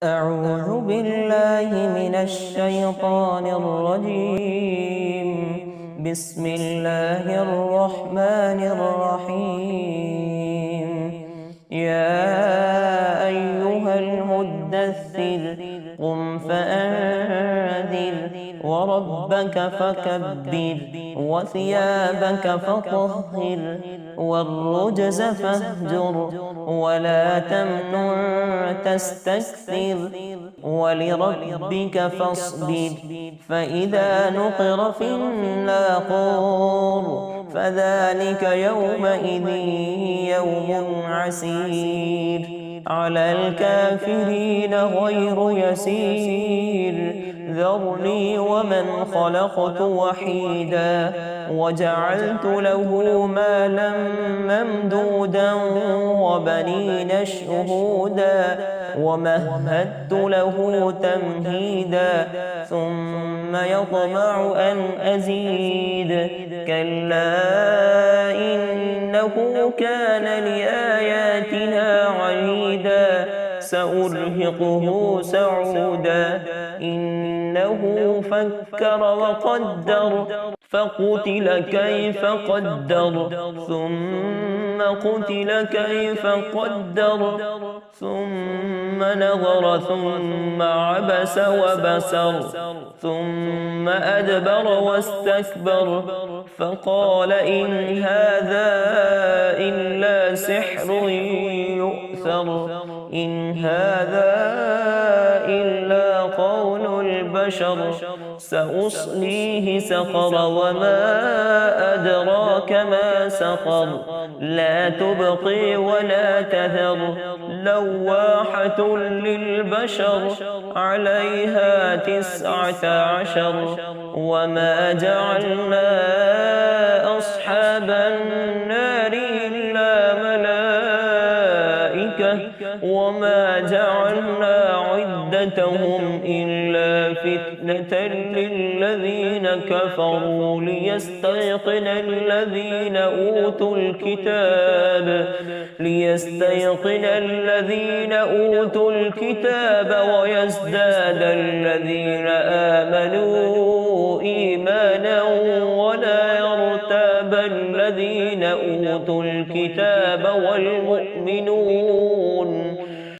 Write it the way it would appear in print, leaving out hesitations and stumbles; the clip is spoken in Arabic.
أعوذ بالله من الشيطان الرجيم. بسم الله الرحمن الرحيم. يا أيها المدثر قم فأنذر وربك فكبر وثيابك فطهر والرجز فاهجر ولا تمنن تستكثر ولربك فاصبر فإذا نقر في الناقور فذلك يومئذ يوم عسير على الكافرين غير يسير ذرني ومن خلقت وحيدا وجعلت له مالا ممدودا وبنين شهودا ومهدت له تمهيدا ثم يطمع أن أزيد كلا إنه كان لآياتنا عنيدا سأرهقه سعودا إنه فكر وقدر فقتل كيف قدر ثم قتل كيف قدر ثم نظر ثم عبس وبسر ثم أدبر واستكبر فقال إن هذا إلا سحر يؤثر إن هذا إلا قول البشر سأصليه سقر وما أدراك ما سقر لا تبقي ولا تذر لواحة للبشر عليها 19 وما جعلنا أصحاب النار إلا ملائكة وما جعلنا عدتهم إلا فتنة للذين كفروا ليستيقن الذين أوتوا الكتاب ويزداد الذين آمنوا إيمانا ولا يرتاب الذين أوتوا الكتاب والمؤمنون